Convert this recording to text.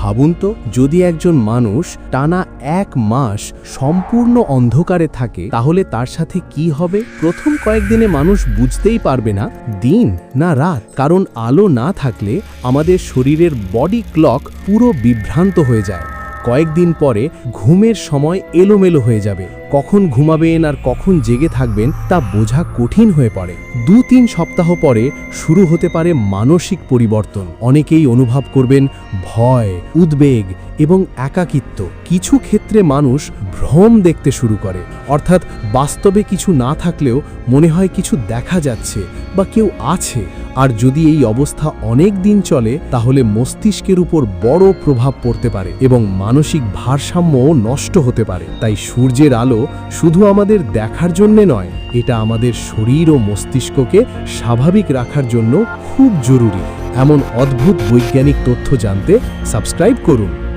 ভাবুন তো, যদি একজন মানুষ টানা 1 মাস সম্পূর্ণ অন্ধকারে থাকে তাহলে তার সাথে কি হবে? প্রথম কয়েকদিনে মানুষ বুঝতেই পারবে না দিন না রাত, কারণ আলো না থাকলে আমাদের শরীরের বডি ক্লক পুরো বিভ্রান্ত হয়ে যায়। কয়েকদিন পরে ঘুমের সময় এলোমেলো হয়ে যাবে, কখন ঘুমাবেন আর কখন জেগে থাকবেন তা বোঝা কঠিন হয়ে পড়ে। 2-3 সপ্তাহ পরে শুরু হতে পারে মানসিক পরিবর্তন। অনেকেই অনুভব করবেন ভয়, উদ্বেগ এবং একাকিত্ব। কিছু ক্ষেত্রে মানুষ ভ্রম দেখতে শুরু করে, অর্থাৎ বাস্তবে কিছু না থাকলেও মনে হয় কিছু দেখা যাচ্ছে বা কেউ আছে। আর যদি এই অবস্থা অনেক দিন চলে তাহলে মস্তিষ্কের উপর বড় প্রভাব পড়তে পারে এবং মানসিক ভারসাম্যও নষ্ট হতে পারে। তাই সূর্যের আলো শুধু আমাদের দেখার জন্যে নয়, এটা আমাদের শরীর ও মস্তিষ্ককে স্বাভাবিক রাখার জন্য খুব জরুরি। এমন অদ্ভুত বৈজ্ঞানিক তথ্য জানতে সাবস্ক্রাইব করুন।